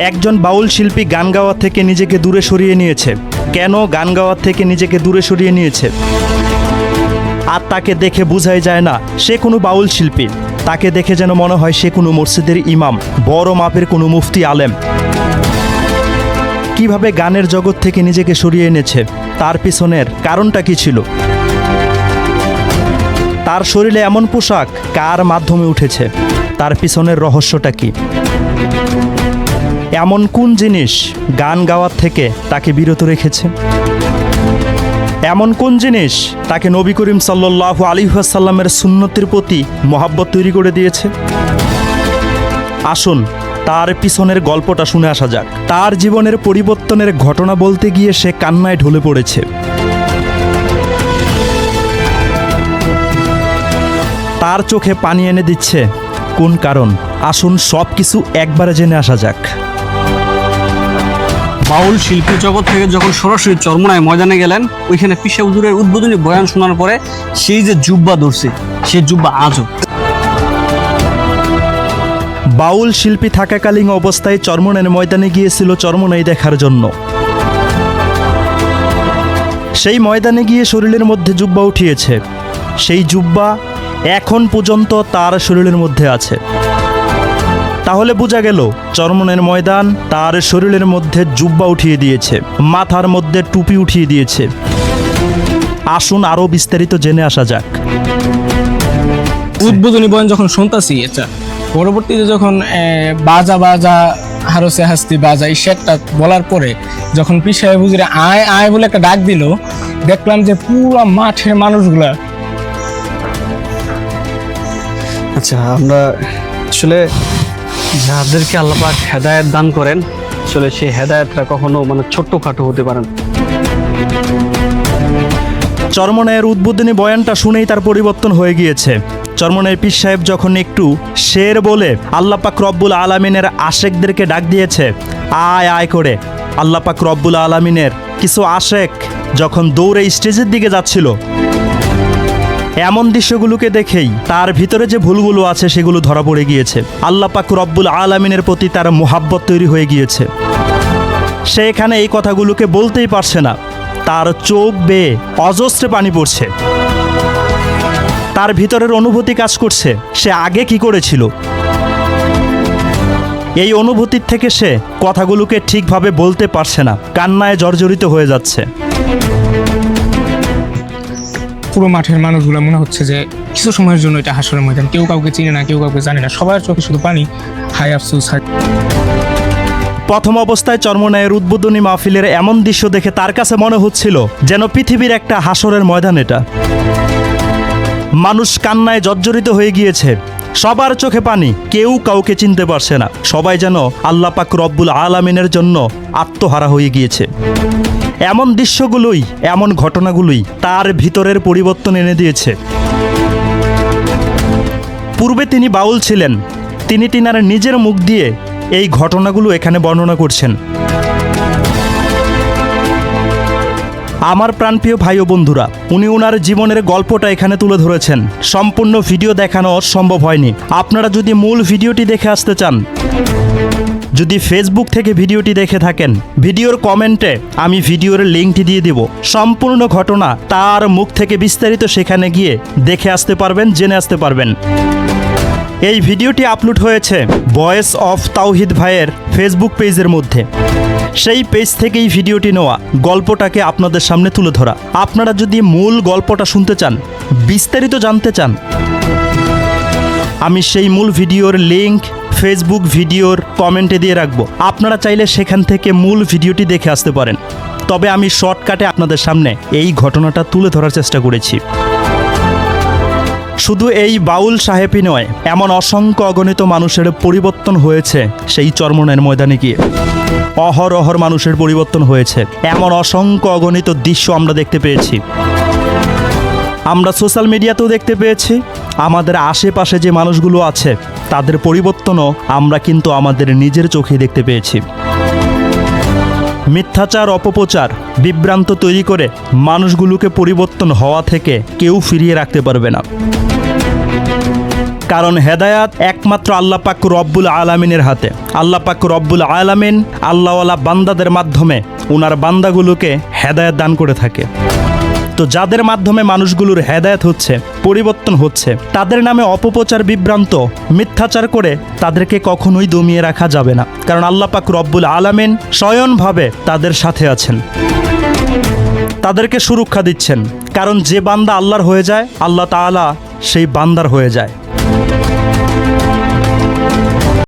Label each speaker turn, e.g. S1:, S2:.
S1: একজন বাউল শিল্পী গান গাওয়া থেকে নিজেকে দূরে সরিয়ে নিয়েছে। কেন গান গাওয়ার থেকে নিজেকে দূরে সরিয়ে নিয়েছে? আর তাকে দেখে বোঝাই যায় না সে কোনো বাউল শিল্পী। তাকে দেখে যেন মনে হয় সে কোনো মসজিদের ইমাম, বড় মাপের কোনো মুফতি আলেম। কিভাবে গানের জগৎ থেকে নিজেকে সরিয়ে এনেছে? তার পিছনের কারণটা কি ছিল? তার শরীরে এমন পোশাক কার মাধ্যমে উঠেছে? তার পিছনের রহস্যটা কি? এমন কোন জিনিস গান গাওয়ার থেকে তাকে বিরত রেখেছে? এমন কোন জিনিস তাকে নবী করিম সাল্লাল্লাহু আলাইহি ওয়াসাল্লামের সুন্নতের প্রতি মহাব্বত তৈরি করে দিয়েছে? আসুন তার পিছনের গল্পটা শুনে আসা যাক। তার জীবনের পরিবর্তনের ঘটনা বলতে গিয়ে সে কান্নায় ঢলে পড়েছে। তার চোখে পানি এনে দিচ্ছে কোন কারণ? আসুন সব কিছু একবারে জেনে আসা যাক।
S2: বাউল শিল্পী জগৎ থেকে যখন সরাসরি চরমোনাই ময়দানে গেলেন, ওইখানে পিসা হুজুরের উদ্বোধনী বয়ান শোনার পরে সেই যে জুব্বা ধরছে, সেই জুব্বা আজও।
S1: বাউল শিল্পী থাকাকালীন অবস্থায় চরমোনাইয়ের ময়দানে গিয়েছিল চরমোনাই দেখার জন্য। সেই ময়দানে গিয়ে শরীরের মধ্যে জুব্বা উঠিয়েছে। সেই জুব্বা এখন পর্যন্ত তার শরীরের মধ্যে আছে। তাহলে বোঝা গেল চরমোনাইয়ের ময়দান তার শরীরের মধ্যে জুব্বা উঠিয়ে দিয়েছে, মাথার মধ্যে টুপি উঠিয়ে দিয়েছে। আসুন আরও বিস্তারিত জেনে আসা যাক।
S3: উদ্বোধনী বয়ান যখন শুনতাছি, আচ্ছা পরবর্তীতে যখন বাজা বাজা হারসে হাস্তি বাজা এই শেরটা বলার পরে যখন পীর সাহেব হুজুরে আয় আয় বলে একটা ডাক দিল, দেখলাম যে পুরো মাঠের মানুষগুলা।
S2: আচ্ছা, আমরা আসলে যাদেরকে আল্লাহ পাক হেদায়েত দান করেন, আসলে সেই হেদায়েতটা কখনো ছোট্টখাটো হতে পারে না।
S1: চরমোনাইয়ের উদ্বোধনী বয়ানটা শুনেই তার পরিবর্তন হয়ে গিয়েছে। চরমোনাই পীর সাহেব যখন একটু শের বলে আল্লাহ পাক রব্বুল আলামিনের আশেকদেরকে ডাক দিয়েছে আয় আয় করে, আল্লাহ পাক রব্বুল আলামিনের কিছু আশেক যখন দৌড়ে স্টেজের দিকে যাচ্ছিল, এমন দৃশ্যগুলোকে দেখেই তার ভিতরে যে ভুলগুলো আছে সেগুলো ধরা পড়ে গিয়েছে। আল্লাহ পাক রব্বুল আলামিনের প্রতি তার মোহাব্বত তৈরি হয়ে গিয়েছে। সে এখানে এই কথাগুলোকে বলতেই পারছে না। তার চোখ বেয়ে অজস্রে পানি পড়ছে। তার ভিতরের অনুভূতি কাজ করছে সে আগে কি করেছিল। এই অনুভূতির থেকে সে কথাগুলোকে ঠিকভাবে বলতে পারছে না, কান্নায় জর্জরিত হয়ে যাচ্ছে।
S3: পুরো মাঠের মানুষগুলো মনে হচ্ছে যে কিছু সময়ের জন্য এটা হাসরের ময়দান, কেউ কাউকে চিনে না, কেউ কাউকে জানে না, সবার চোখে শুধু পানি। হাই আফসোস, হাই।
S1: প্রথম অবস্থায় চরমোনাইয়ের উদ্বোধনী মাহফিলের এমন দৃশ্য দেখে তার কাছে মনে হচ্ছিল যেন পৃথিবীর একটা হাসরের ময়দান এটা। মানুষ কান্নায় জর্জরিত হয়ে গিয়েছে, সবার চোখে পানি, কেউ কাউকে চিনতে পারছে না। সবাই যেন আল্লাহ পাক রব্বুল আলামিনের জন্য আত্মহারা হয়ে গিয়েছে। এমন দৃশ্যগুলোই, এমন ঘটনাগুলোই তার ভিতরের পরিবর্তন এনে দিয়েছে। পূর্বে তিনি বাউল ছিলেন, তিনি তিনার নিজের মুখ দিয়ে এই ঘটনাগুলো এখানে বর্ণনা করছেন। আমার প্রাণপ্রিয় ভাই ও বন্ধুরা, উনি ওনার জীবনের গল্পটা এখানে তুলে ধরেছেন। সম্পূর্ণ ভিডিও দেখানো সম্ভব হয়নি। আপনারা যদি মূল ভিডিওটি দেখে আসতে চান, যদি ফেসবুক থেকে ভিডিওটি দেখে থাকেন, ভিডিওর কমেন্টে আমি ভিডিওর লিঙ্কটি দিয়ে দেব। সম্পূর্ণ ঘটনা তার মুখ থেকে বিস্তারিত সেখানে গিয়ে দেখে আসতে পারবেন, জেনে আসতে পারবেন। এই ভিডিওটি আপলোড হয়েছে ভয়েস অফ তাওহিদ ভাইয়ের ফেসবুক পেজের মধ্যে। সেই পেজ থেকেই ভিডিওটি নেওয়া, গল্পটাকে আপনাদের সামনে তুলে ধরা। আপনারা যদি মূল গল্পটা শুনতে চান, বিস্তারিত জানতে চান, আমি সেই মূল ভিডিওর লিঙ্ক ফেসবুক ভিডিওর কমেন্টে দিয়ে রাখবো। আপনারা চাইলে সেখান থেকে মূল ভিডিওটি দেখে আসতে পারেন। তবে আমি শর্টকাটে আপনাদের সামনে এই ঘটনাটা তুলে ধরার চেষ্টা করেছি। শুধু এই বাউল সাহেবই নয়, এমন অসংখ্য অগণিত মানুষের পরিবর্তন হয়েছে সেই চরমোনাইয়ের ময়দানে গিয়ে। অহরহর মানুষের পরিবর্তন হয়েছে, এমন অসংখ্য অগণিত দৃশ্য আমরা দেখতে পেয়েছি। আমরা সোশ্যাল মিডিয়াতেও দেখতে পেয়েছি। আমাদের আশেপাশে যে মানুষগুলো আছে তাদের পরিবর্তনও আমরা কিন্তু আমাদের নিজের চোখে দেখতে পেয়েছি। মিথ্যাচার, অপপ্রচার, বিভ্রান্ত তৈরি করে মানুষগুলোকে পরিবর্তন হওয়া থেকে কেউ ফিরিয়ে রাখতে পারবে না। কারণ হেদায়াত একমাত্র আল্লাহ পাক রব্বুল আলামিনের হাতে। আল্লাহ পাক রব্বুল আলামিন আল্লাহওয়ালা বান্দাদের মাধ্যমে ওনার বান্দাগুলোকে হেদায়াত দান করে থাকে। তো যাদের মাধ্যমে মানুষগুলোর হেদায়েত হচ্ছে, পরিবর্তন হচ্ছে, তাদের নামে অপপ্রচার, বিভ্রান্ত, মিথ্যাচার করে তাদেরকে কখনোই দমিয়ে রাখা যাবে না। কারণ আল্লাহ পাক রব্বুল আলামিন স্বয়ংভাবে তাদের সাথে আছেন, তাদেরকে সুরক্ষা দিচ্ছেন। কারণ যে বান্দা আল্লাহর হয়ে যায়, আল্লাহ তাআলা সেই বান্দার হয়ে যায়।